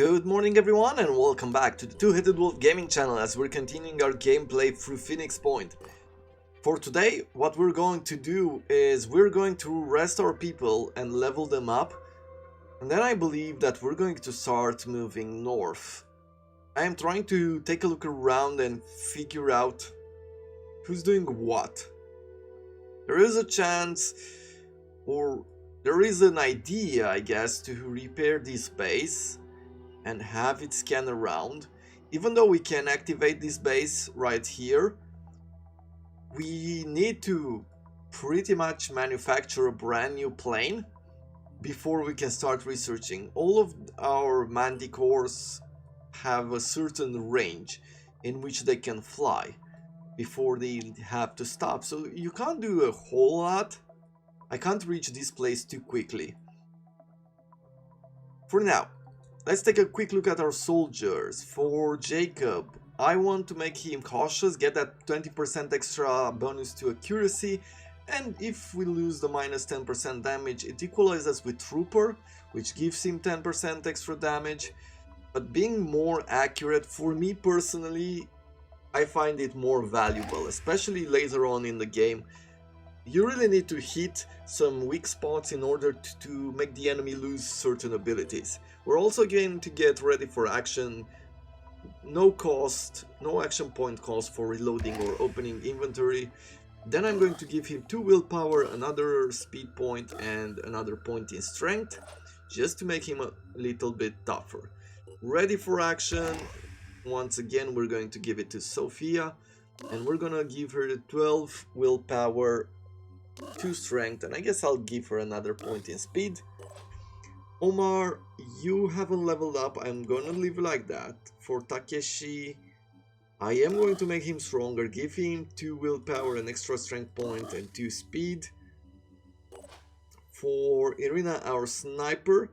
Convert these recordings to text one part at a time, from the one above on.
Good morning everyone and welcome back to the Two-Headed Wolf gaming channel as we're continuing our gameplay through Phoenix Point. For today, what we're going to do is we're going to rest our people and level them up, and then I believe that we're going to start moving north. I am trying to take a look around and figure out who's doing what. There is a chance, or there is an idea I guess, to repair this base and have it scan around. Even though we can activate this base right here, we need to pretty much manufacture a brand new plane before we can start researching. All of our manticores have a certain range in which they can fly before they have to stop, so you can't do a whole lot. I can't reach this place too quickly. For now, let's take a quick look at our soldiers. For Jacob, I want to make him cautious, get that 20% extra bonus to accuracy, and if we lose the minus 10% damage, it equalizes with Trooper, which gives him 10% extra damage. But being more accurate, for me personally, I find it more valuable, especially later on in the game. You really need to hit some weak spots in order to make the enemy lose certain abilities. We're also going to get ready for action. No action point cost for reloading or opening inventory. Then I'm going to give him 2 willpower, another speed point and another point in strength, just to make him a little bit tougher. Ready for action. Once again, we're going to give it to Sophia, and we're gonna give her 12 willpower, 2 strength, and I guess I'll give her another point in speed. Omar, you haven't leveled up, I'm gonna leave like that. For Takeshi, I am going to make him stronger, give him 2 willpower, an extra strength point, and 2 speed. For Irina, our sniper,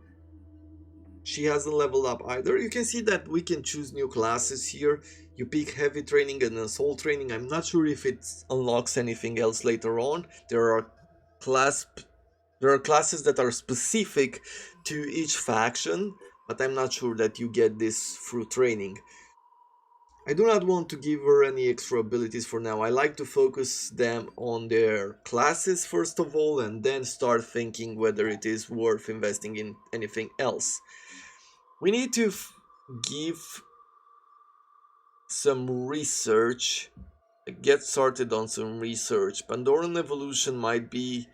she hasn't leveled up either. You can see that we can choose new classes here. You pick heavy training and assault training. I'm not sure if it unlocks anything else later on. There are classes that are specific to each faction, but I'm not sure that you get this through training. I do not want to give her any extra abilities for now. I like to focus them on their classes first of all, and then start thinking whether it is worth investing in anything else. We need to give some research, get started on some research. Pandoran evolution might be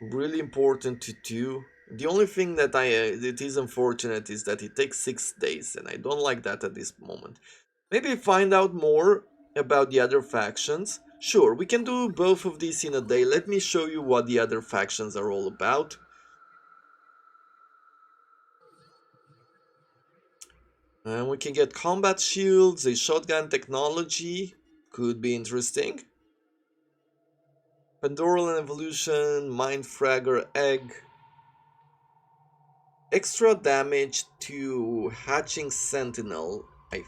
really important to do. The only thing that it is unfortunate is that it takes 6 days, and I don't like that at this moment. Maybe find out more about the other factions. Sure, we can do both of these in a day. Let me show you what the other factions are all about. And we can get combat shields, a shotgun technology, could be interesting. Pandoran evolution, mind fragger egg. Extra damage to hatching sentinel. I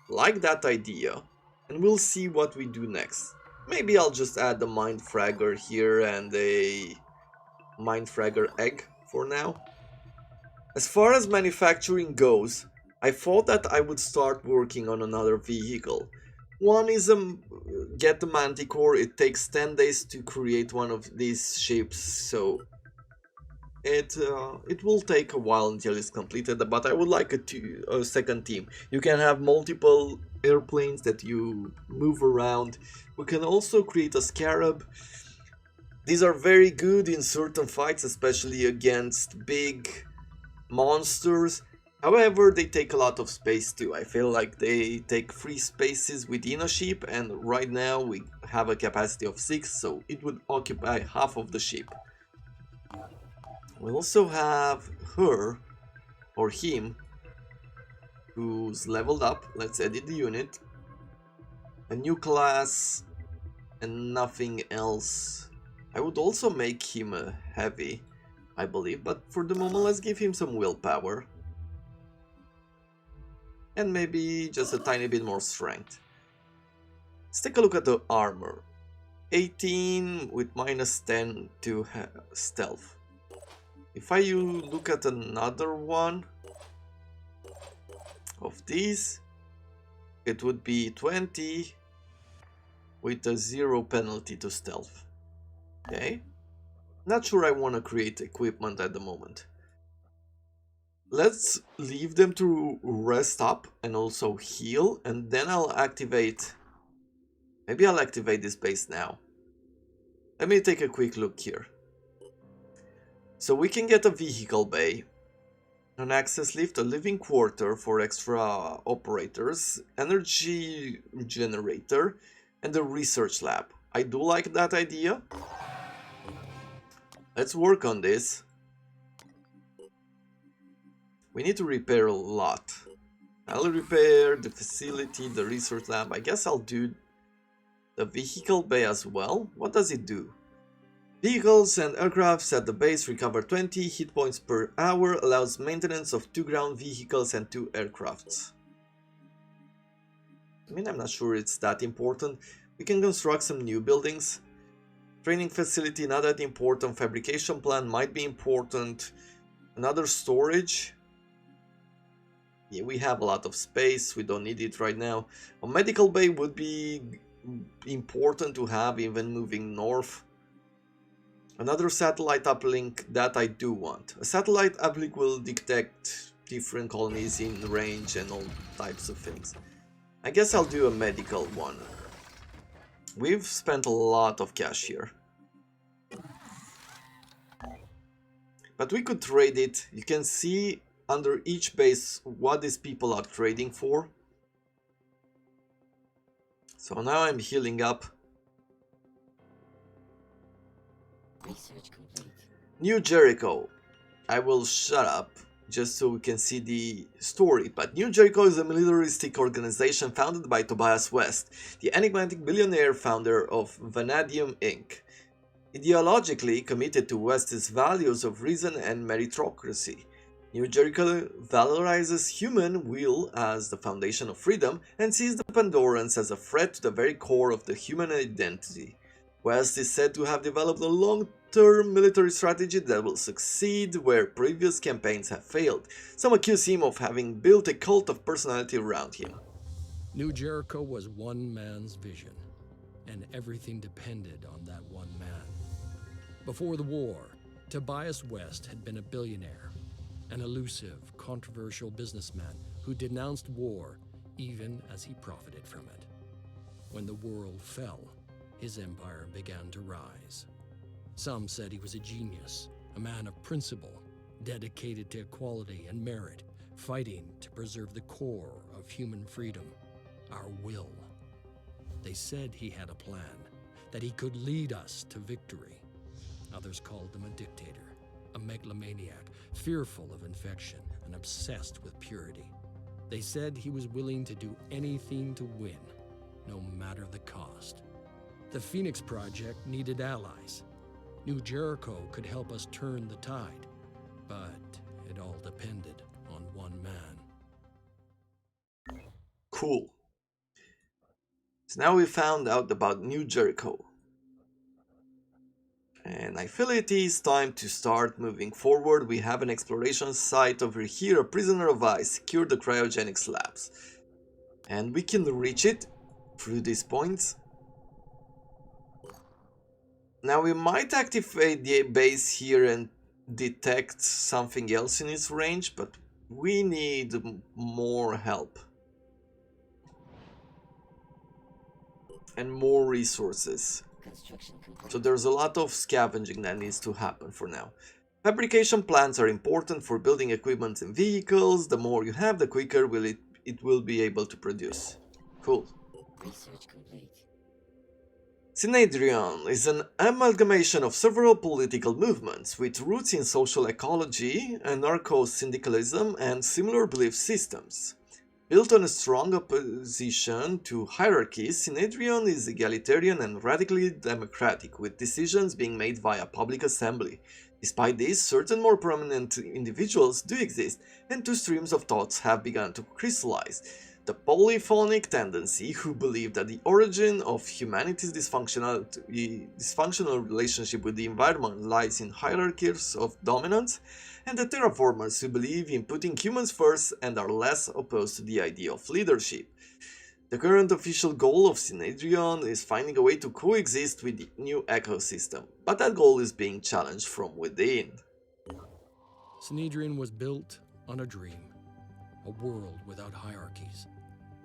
like that idea, and we'll see what we do next. Maybe I'll just add the mind fragger here and a mind fragger egg for now. As far as manufacturing goes, I thought that I would start working on another vehicle. One is get the manticore. It takes 10 days to create one of these ships, so it will take a while until it's completed, but I would like a second team. You can have multiple airplanes that you move around. We can also create a scarab. These are very good in certain fights, especially against big monsters. However, they take a lot of space too. I feel like they take 3 spaces within a ship, and right now we have a capacity of 6, so it would occupy half of the ship. We also have her, or him, who's leveled up. Let's edit the unit. A new class, and nothing else. I would also make him a heavy, I believe, but for the moment let's give him some willpower. And maybe just a tiny bit more strength. Let's take a look at the armor. 18 with minus 10 to stealth. If I look at another one, of these, it would be 20 with a 0 penalty to stealth. Okay. Not sure I want to create equipment at the moment. Let's leave them to rest up and also heal, and then I'll activate... Maybe I'll activate this base now. Let me take a quick look here. So we can get a vehicle bay, an access lift, a living quarter for extra operators, energy generator, and a research lab. I do like that idea. Let's work on this. We need to repair a lot. I'll repair the facility, the research lab. I guess I'll do the vehicle bay as well. What does it do? Vehicles and aircrafts at the base recover 20 hit points per hour, allows maintenance of 2 ground vehicles and 2 aircrafts. I mean, I'm not sure it's that important. We can construct some new buildings. Training facility, not that important. Fabrication plant might be important. Another storage. Yeah, we have a lot of space. We don't need it right now. A medical bay would be important to have, even moving north. Another satellite uplink that I do want. A satellite uplink will detect different colonies in range and all types of things. I guess I'll do a medical one. We've spent a lot of cash here. But we could trade it. You can see under each base what these people are trading for. So now I'm healing up. Research complete. New Jericho. I will shut up just so we can see the story. But New Jericho is a militaristic organization founded by Tobias West, the enigmatic billionaire founder of Vanadium Inc. Ideologically committed to West's values of reason and meritocracy, New Jericho valorizes human will as the foundation of freedom and sees the Pandorans as a threat to the very core of the human identity. West is said to have developed a long-term military strategy that will succeed where previous campaigns have failed. Some accuse him of having built a cult of personality around him. New Jericho was one man's vision, and everything depended on that one man. Before the war, Tobias West had been a billionaire, an elusive, controversial businessman who denounced war even as he profited from it. When the world fell, his empire began to rise. Some said he was a genius, a man of principle, dedicated to equality and merit, fighting to preserve the core of human freedom, our will. They said he had a plan, that he could lead us to victory. Others called him a dictator, a megalomaniac, fearful of infection and obsessed with purity. They said he was willing to do anything to win, no matter the cost. The Phoenix Project needed allies. New Jericho could help us turn the tide, but it all depended on one man. Cool. So now we found out about New Jericho. And I feel it is time to start moving forward. We have an exploration site over here, a prisoner of ice, secure the cryogenics labs. And we can reach it through these points. Now we might activate the base here and detect something else in its range, but we need more help. And more resources. So there's a lot of scavenging that needs to happen for now. Fabrication plants are important for building equipment and vehicles. The more you have, the quicker it will be able to produce. Cool. Research complete. Synedrion is an amalgamation of several political movements with roots in social ecology, anarcho-syndicalism, and similar belief systems. Built on a strong opposition to hierarchies, Synedrion is egalitarian and radically democratic, with decisions being made via public assembly. Despite this, certain more prominent individuals do exist, and two streams of thoughts have begun to crystallize. the polyphonic tendency, who believe that the origin of humanity's dysfunctional relationship with the environment lies in hierarchies of dominance, and the terraformers, who believe in putting humans first and are less opposed to the idea of leadership. The current official goal of Synedrion is finding a way to coexist with the new ecosystem, but that goal is being challenged from within. Synedrion was built on a dream, a world without hierarchies,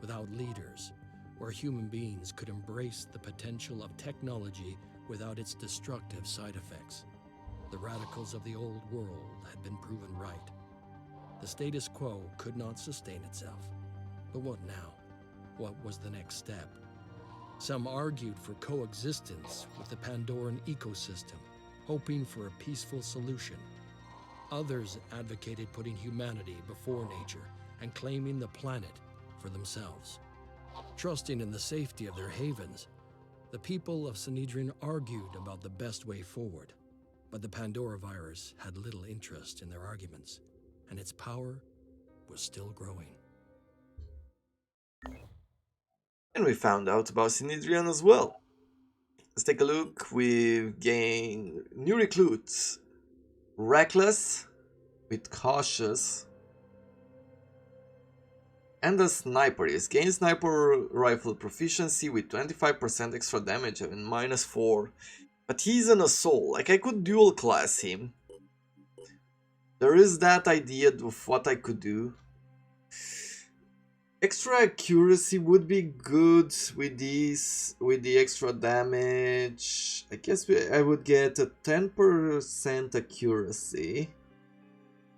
without leaders, where human beings could embrace the potential of technology without its destructive side effects. The radicals of the old world had been proven right. The status quo could not sustain itself. But what now? What was the next step? Some argued for coexistence with the Pandoran ecosystem, hoping for a peaceful solution. Others advocated putting humanity before nature and claiming the planet for themselves. Trusting in the safety of their havens, the people of Synedrion argued about the best way forward. But the Pandora virus had little interest in their arguments, and its power was still growing. And we found out about Synedrion as well. Let's take a look. We've gained new recruits. Reckless with Cautious. And a Sniperist. Gain sniper rifle proficiency with 25% extra damage and -4. But he's an assault. Like, I could dual class him. There is that idea of what I could do. Extra accuracy would be good with these, with the extra damage. I guess I would get a 10% accuracy,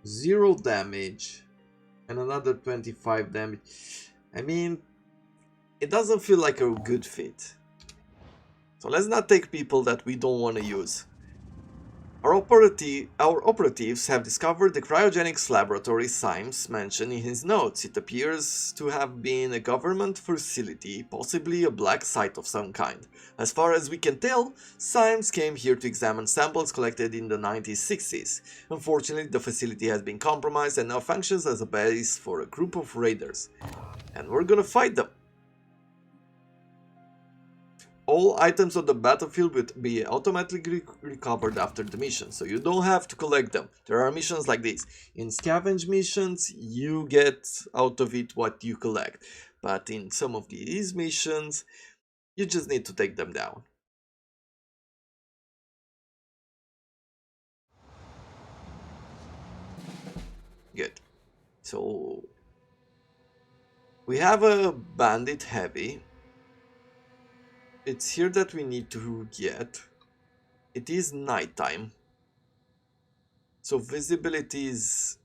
0 damage, and another 25 damage. I mean, it doesn't feel like a good fit. So let's not take people that we don't want to use. Our operatives have discovered the cryogenics laboratory Symes mentioned in his notes. It appears to have been a government facility, possibly a black site of some kind. As far as we can tell, Symes came here to examine samples collected in the 1960s. Unfortunately, the facility has been compromised and now functions as a base for a group of raiders. And we're gonna fight them. All items on the battlefield will be automatically recovered after the mission, so you don't have to collect them. There are missions like this. In scavenge missions, you get out of it what you collect. But in some of these missions, you just need to take them down. Good. So, we have a bandit heavy. It's here that we need to get. It is nighttime, so visibility is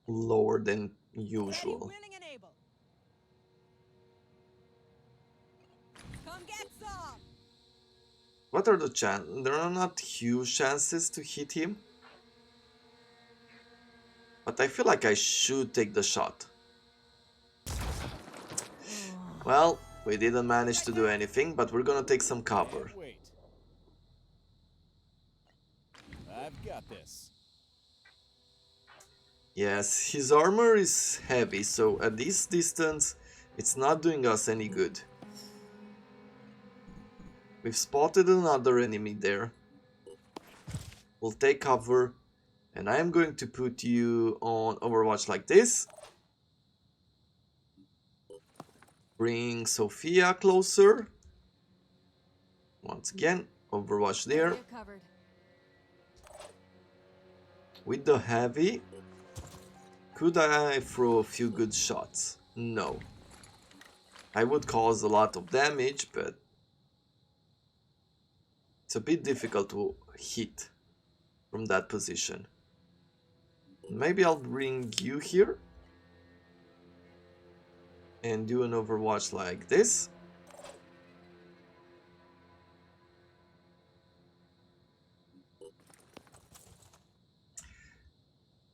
lower than usual. What are the chances? There are not huge chances to hit him, but I feel like I should take the shot. Well, we didn't manage to do anything, but we're gonna take some cover. I've got this. Yes, his armor is heavy, so at this distance, it's not doing us any good. We've spotted another enemy there. We'll take cover, and I am going to put you on Overwatch like this. Bring Sophia closer. Once again, Overwatch there. With the heavy, could I throw a few good shots? No. I would cause a lot of damage, but it's a bit difficult to hit from that position. Maybe I'll bring you here and do an Overwatch like this.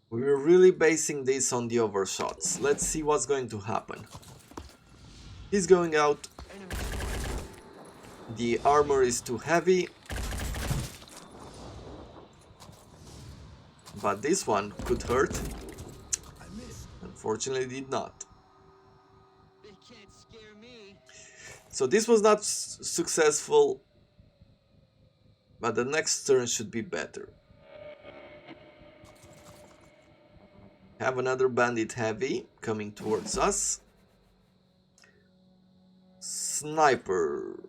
We're really basing this on the overshots. Let's see what's going to happen. He's going out. The armor is too heavy. But this one could hurt. Unfortunately, did not. So this was not successful, but the next turn should be better. Have another bandit heavy coming towards us. Sniper.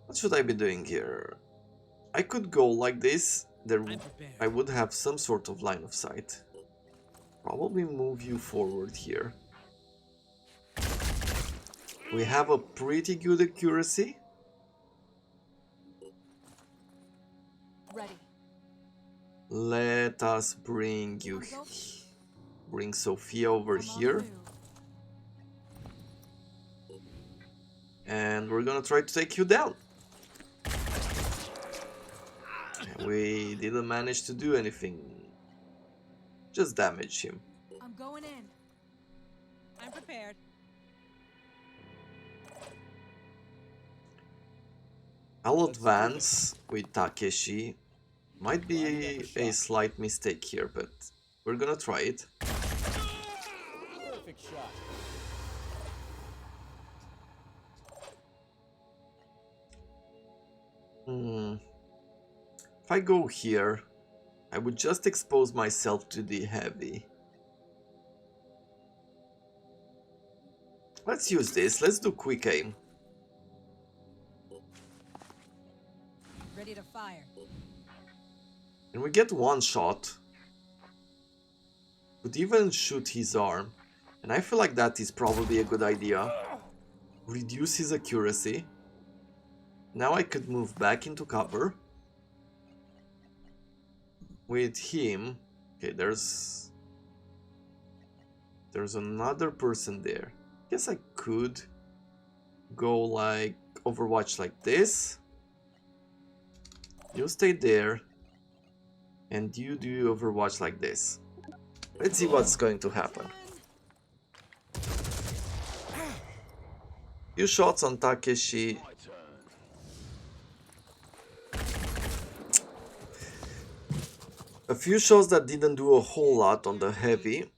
What should I be doing here? I could go like this. I would have some sort of line of sight. Probably move you forward here. We have a pretty good accuracy. Ready. Let us bring Sophia over here. And we're gonna try to take you down. We didn't manage to do anything. Just damage him. I'm going in. I'm prepared. I'll advance with Takeshi. Might be a slight mistake here, but we're gonna try it. Perfect shot. If I go here, I would just expose myself to the heavy. Let's use this. Let's do quick aim. Ready to fire. And we get one shot. Could even shoot his arm. And I feel like that is probably a good idea. Reduce his accuracy. Now I could move back into cover. With him. Okay, there's another person there. Guess I could go like Overwatch like this. You stay there. And you do Overwatch like this. Let's see what's going to happen. Few shots on Takeshi. A few shots that didn't do a whole lot on the heavy.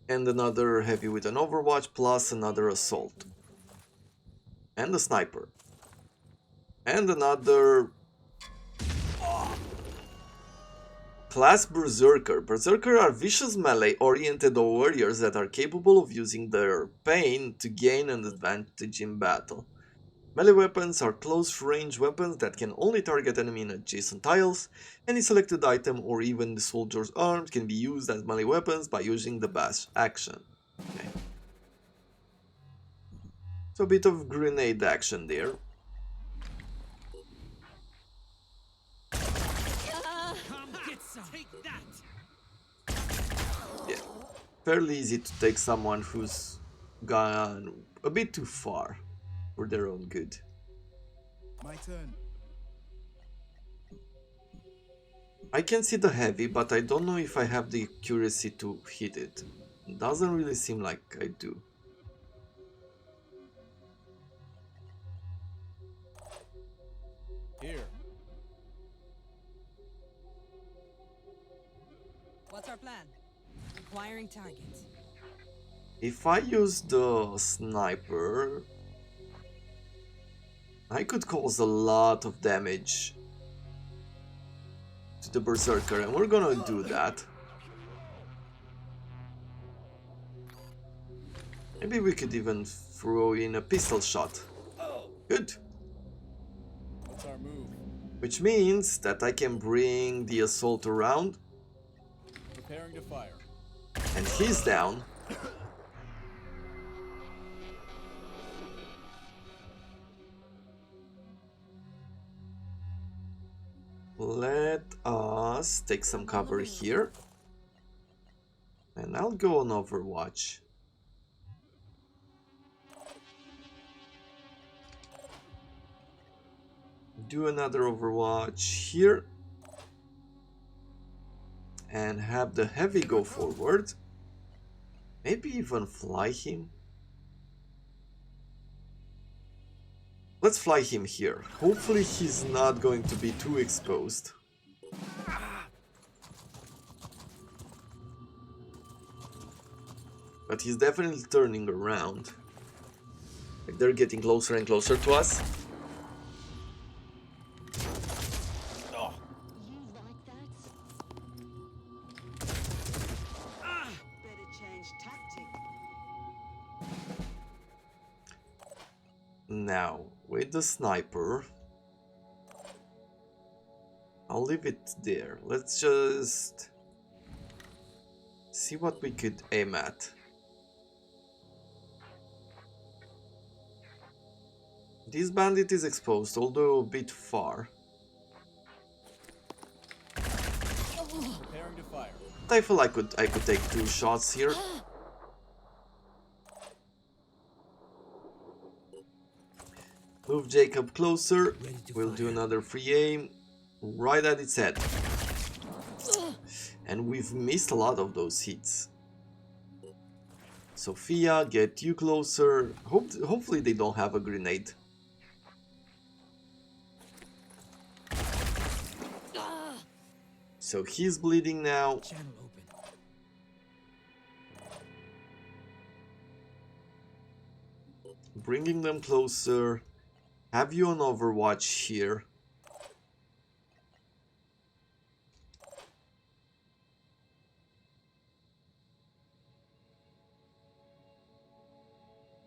And another heavy with an Overwatch plus another assault. And a sniper. And another class Berserker. Berserker are vicious melee-oriented warriors that are capable of using their pain to gain an advantage in battle. Melee weapons are close-range weapons that can only target enemy in adjacent tiles. Any selected item or even the soldier's arms can be used as melee weapons by using the bash action. Okay. So a bit of grenade action there. Yeah, fairly easy to take someone who's gone a bit too far for their own good. My turn. I can see the heavy, but I don't know if I have the accuracy to hit it. Doesn't really seem like I do. Here. What's our plan? Acquiring targets. If I use the sniper, I could cause a lot of damage to the Berserker, and we're gonna do that. Maybe we could even throw in a pistol shot. Good. What's our move? Which means that I can bring the assault around, Preparing to fire. and he's down. Let us take some cover here. And I'll go on Overwatch. Do another Overwatch here. And have the heavy go forward. Maybe even fly him. Let's fly him here. Hopefully he's not going to be too exposed. But he's definitely turning around. Like they're getting closer and closer to us. You like that? Better change tactic. Now, with the sniper, I'll leave it there. Let's just see what we could aim at. This bandit is exposed, although a bit far. Preparing to fire. I feel I could take 2 shots here. Move Jacob closer. We'll do another free aim right at its head. And we've missed a lot of those hits. Sophia, get you closer. Hopefully they don't have a grenade. So he's bleeding now. Channel open. Bringing them closer. Have you on Overwatch here?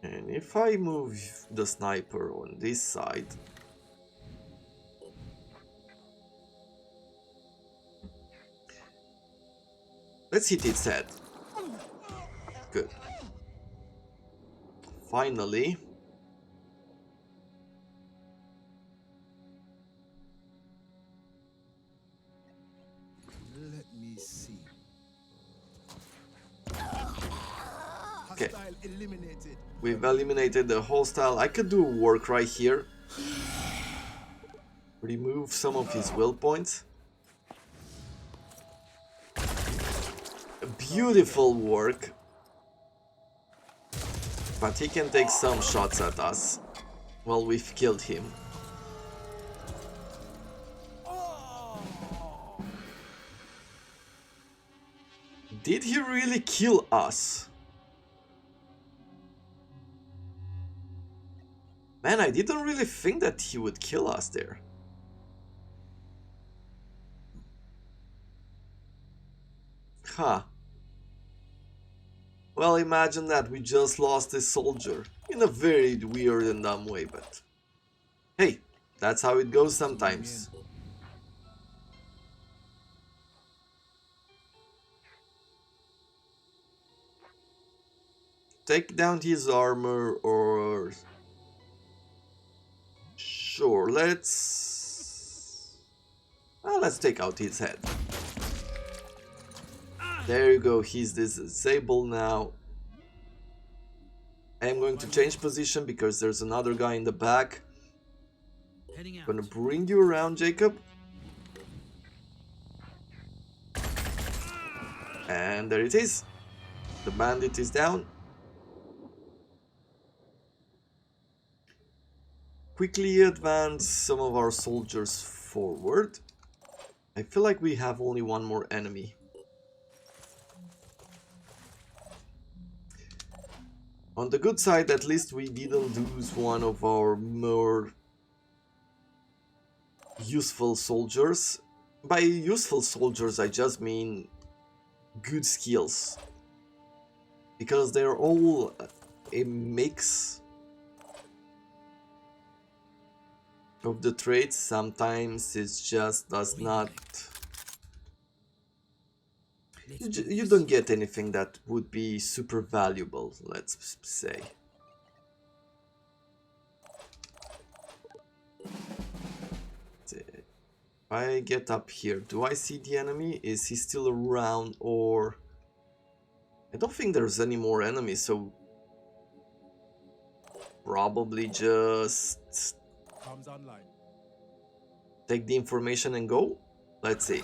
And if I move the sniper on this side, let's hit its head. Good. Finally. Let me see. Okay. Hostile eliminated. We've eliminated the hostile. I could do work right here. Remove some of his will points. Beautiful work. But he can take some shots at us. Well, we've killed him. Did he really kill us? Man, I didn't really think that he would kill us there. Huh. Well, imagine that we just lost a soldier. In a very weird and dumb way, but... Hey, that's how it goes sometimes. Take down his armor or... Sure, let's take out his head. There you go, he's disabled now. I'm going to change position because there's another guy in the back. Heading out. Gonna bring you around, Jacob. And there it is. The bandit is down. Quickly advance some of our soldiers forward. I feel like we have only one more enemy. On the good side, at least we didn't lose one of our more useful soldiers. By useful soldiers, I just mean good skills. Because they're all a mix of the traits. Sometimes it just does not... You don't get anything that would be super valuable, let's say. If I get up here, do I see the enemy? Is he still around or... I don't think there's any more enemies, so... Probably just... Comms online. Take the information and go? Let's see.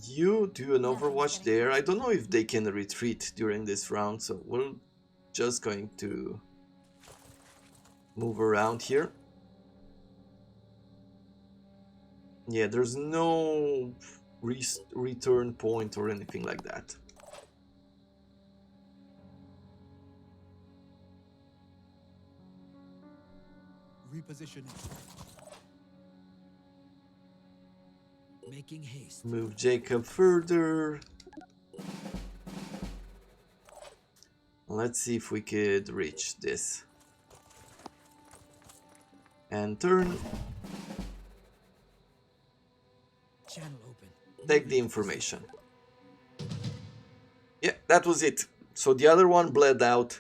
You do an overwatch there. I don't know if they can retreat during this round, so we're just going to move around here. Yeah, there's no return point or anything like that. Repositioning. Making haste. Move Jacob further. Let's see if we could reach this. And turn. Channel open. Take the information. Yeah, that was it. So the other one bled out.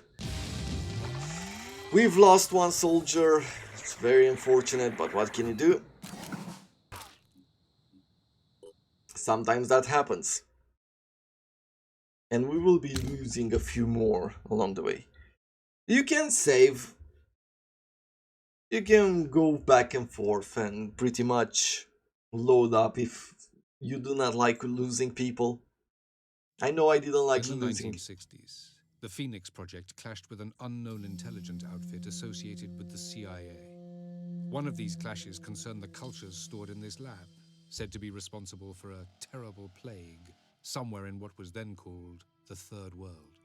We've lost one soldier. It's very unfortunate, but what can you do? Sometimes that happens. And we will be losing a few more along the way. You can save. You can go back and forth and pretty much load up if you do not like losing people. I know I didn't like In the losing. 1960s, the Phoenix Project clashed with an unknown intelligence outfit associated with the CIA. One of these clashes concerned the cultures stored in this lab, said to be responsible for a terrible plague somewhere in what was then called the Third World.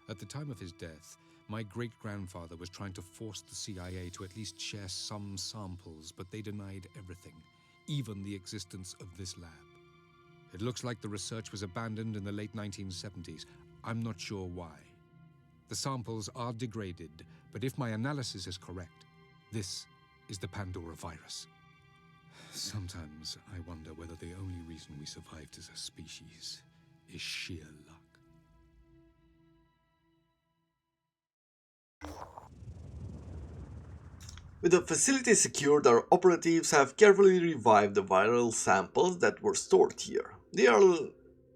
At the time of his death, my great-grandfather was trying to force the CIA to at least share some samples, but they denied everything, even the existence of this lab. It looks like the research was abandoned in the late 1970s. I'm not sure why. The samples are degraded, but if my analysis is correct, this is the Pandora virus. Sometimes I wonder whether the only reason we survived as a species is sheer luck. With the facility secured, our operatives have carefully revived the viral samples that were stored here. They are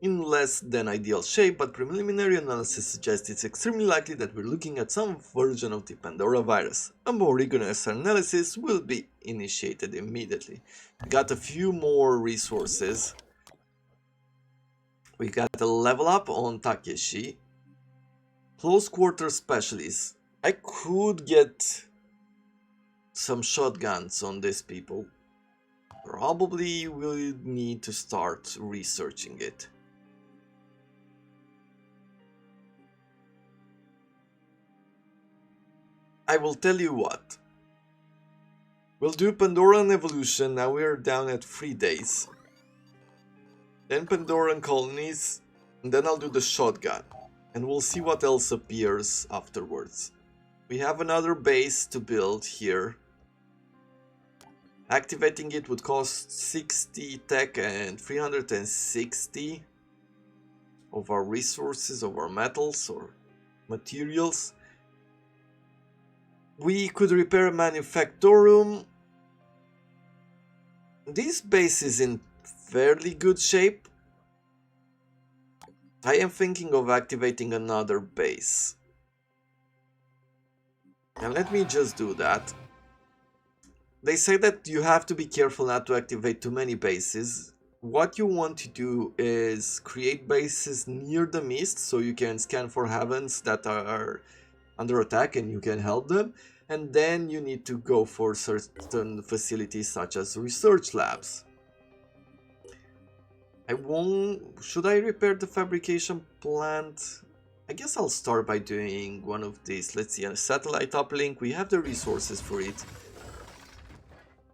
in less than ideal shape, but preliminary analysis suggests it's extremely likely that we're looking at some version of the Pandora virus. A more rigorous analysis will be initiated immediately. We got a few more resources. We got a level up on Takeshi. Close quarter specialist. I could get some shotguns on these people. Probably we'll need to start researching it. I will tell you what. We'll do Pandoran evolution. Now we're down at 3 days. Then Pandoran colonies. And then I'll do the shotgun. And we'll see what else appears afterwards. We have another base to build here. Activating it would cost 60 tech and 360 of our resources, of our metals or materials. We could repair a manufactorum. This base is in fairly good shape. I am thinking of activating another base. And let me just do that. They say that you have to be careful not to activate too many bases. What you want to do is create bases near the mist so you can scan for heavens that are under attack and you can help them. And then you need to go for certain facilities such as research labs. Should I repair the fabrication plant? I guess I'll start by doing one of these. Let's see, a satellite uplink. We have the resources for it.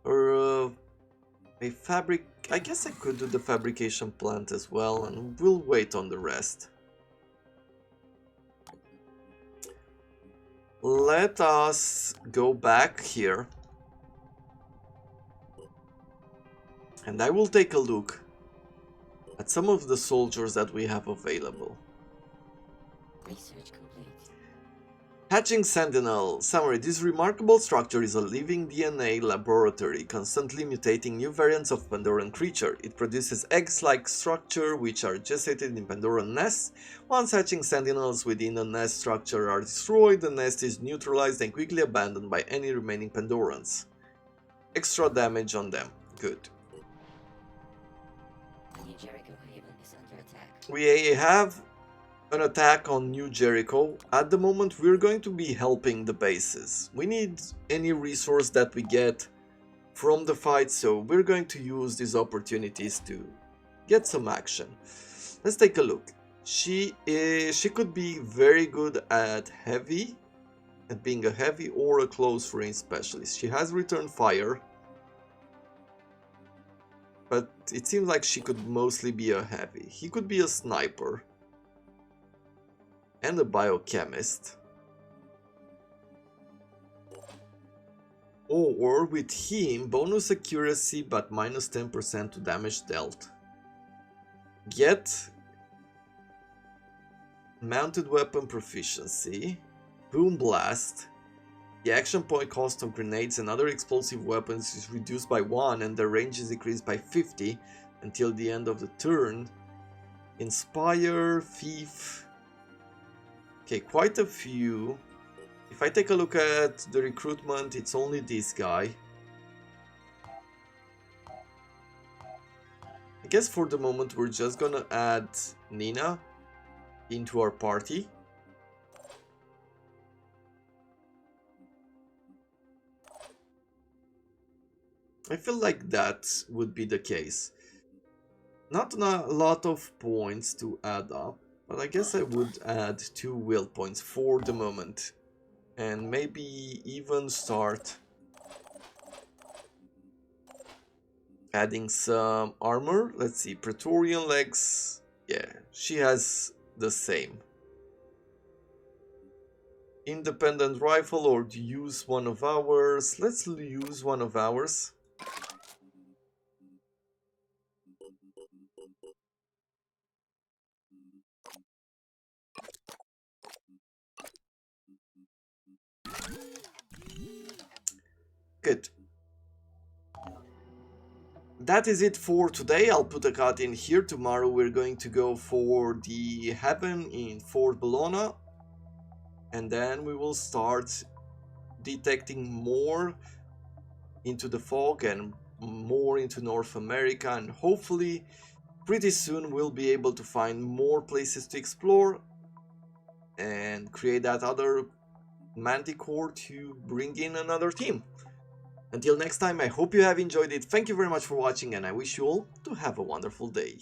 Or a fabric. I guess I could do the fabrication plant as well, and we'll wait on the rest. Let us go back here. And I will take a look at some of the soldiers that we have available. Research complete. Hatching Sentinel. Summary. This remarkable structure is a living DNA laboratory, constantly mutating new variants of Pandoran creature. It produces eggs-like structure which are gestated in Pandoran nests. Once hatching sentinels within a nest structure are destroyed, the nest is neutralized and quickly abandoned by any remaining Pandorans. Extra damage on them. Good. New Jericho Haven is under attack. We have an attack on New Jericho. At the moment, we're going to be helping the bases. We need any resource that we get from the fight, so we're going to use these opportunities to get some action. Let's take a look. She could be very good at heavy, at being a heavy or a close range specialist. She has return fire, but it seems like she could mostly be a heavy. He could be a sniper and a biochemist. Or with him, bonus accuracy but minus 10% to damage dealt. Get mounted weapon proficiency, boom blast. The action point cost of grenades and other explosive weapons is reduced by 1 and their range is increased by 50 until the end of the turn. Inspire, thief. Okay, quite a few. If I take a look at the recruitment, it's only this guy. I guess for the moment we're just gonna add Nina into our party. I feel like that would be the case. Not a lot of points to add up, but I guess I would add 2 will points for the moment. And maybe even start adding some armor. Let's see, Praetorian legs. Yeah, she has the same. Independent rifle, or use one of ours. Let's use one of ours. Good. That is it for today. I'll put a cut in here. Tomorrow we're going to go for the Heaven in Fort Bologna. And then we will start detecting more into the fog and more into North America. And hopefully pretty soon we'll be able to find more places to explore and create that other Manticore to bring in another team. Until next time, I hope you have enjoyed it. Thank you very much for watching and I wish you all to have a wonderful day.